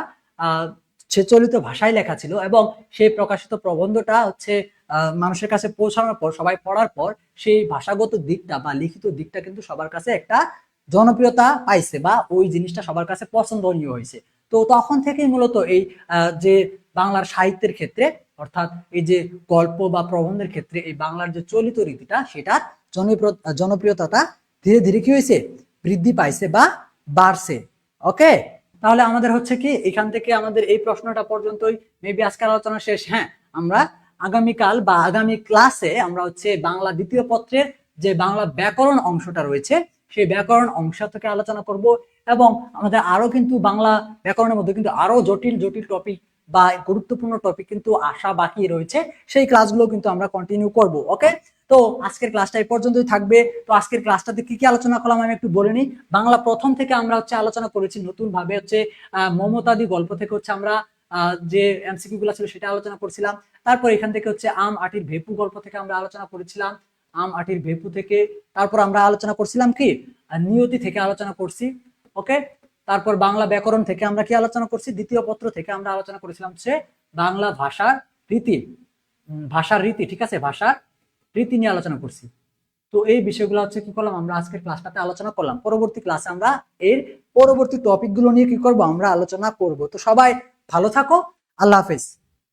সে চলিত ভাষায় লেখা ছিল, এবং সেই প্রকাশিত প্রবন্ধটা হচ্ছে মানুষের কাছে পৌঁছানোর পর, সবাই পড়ার পর সেই ভাষাগত দিকটা বা লিখিত দিকটা কিন্তু সবার কাছে একটা জনপ্রিয়তা পাইছে, বা ওই জিনিসটা সবার কাছে পছন্দনীয় হয়েছে। তো তখন থেকেই মূলত এই যে বাংলার সাহিত্যের ক্ষেত্রে, অর্থাৎ এই যে গল্প বা প্রবন্ধের ক্ষেত্রে এই বাংলার যে চলিত রীতিটা, সেটার জনপ্রিয়তাটা ধীরে ধীরে কি হয়েছে, বৃদ্ধি পাইছে বা বাড়ছে। ওকে, তাহলে আমাদের হচ্ছে কি এখান থেকে আমাদের এই প্রশ্নটা পর্যন্তই মেবি আজকের আলোচনা শেষ। হ্যাঁ, আমরা আগামীকাল বা আগামী ক্লাসে আমরা হচ্ছে বাংলা দ্বিতীয় পত্রের যে বাংলা ব্যাকরণ অংশটা রয়েছে সেই ব্যাকরণ অংশ থেকে আলোচনা করব, এবং আমাদের আরো কিন্তু বাংলা ব্যাকরণের মধ্যে কিন্তু আরো জটিল জটিল টপিক বা গুরুত্বপূর্ণ টপিক কিন্তু আসা বাকি রয়েছে, সেই ক্লাসগুলো কিন্তু আমরা কন্টিনিউ করব। ওকে, তো আজকের ক্লাসটা এই পর্যন্তই থাকবে। তো আজকের ক্লাসটাতে কি কি আলোচনা করলাম আমি একটু বলে নিই। বাংলা প্রথম থেকে আমরা হচ্ছে আলোচনা করেছি নতুন ভাবে হচ্ছে মমতাদি গল্প থেকে হচ্ছে আমরা যে এমসিকিউ গুলো ছিল সেটা আলোচনা করছিলাম। তারপর এখান থেকে হচ্ছে আম আটির ভেপু গল্প থেকে আমরা আলোচনা করেছিলাম, আম আটির ভেপু থেকে। তারপর আমরা আলোচনা করছিলাম কি নিয়তি থেকে আলোচনা করছি। ওকে, তারপর বাংলা ব্যাকরণ থেকে আমরা কি আলোচনা করছি, দ্বিতীয় পত্র থেকে আমরা আলোচনা করেছিলাম হচ্ছে বাংলা ভাষার রীতি, ভাষার রীতি, ঠিক আছে, ভাষার রীতি নিয়ে আলোচনা করছি। তো এই বিষয়গুলো হচ্ছে কি করলাম, আমরা আজকের ক্লাসটাতে আলোচনা করলাম। পরবর্তী ক্লাসে আমরা এর পরবর্তী টপিকগুলো নিয়ে কি করব, আমরা আলোচনা করব। তো সবাই ভালো থাকো, আল্লাহ হাফেজ।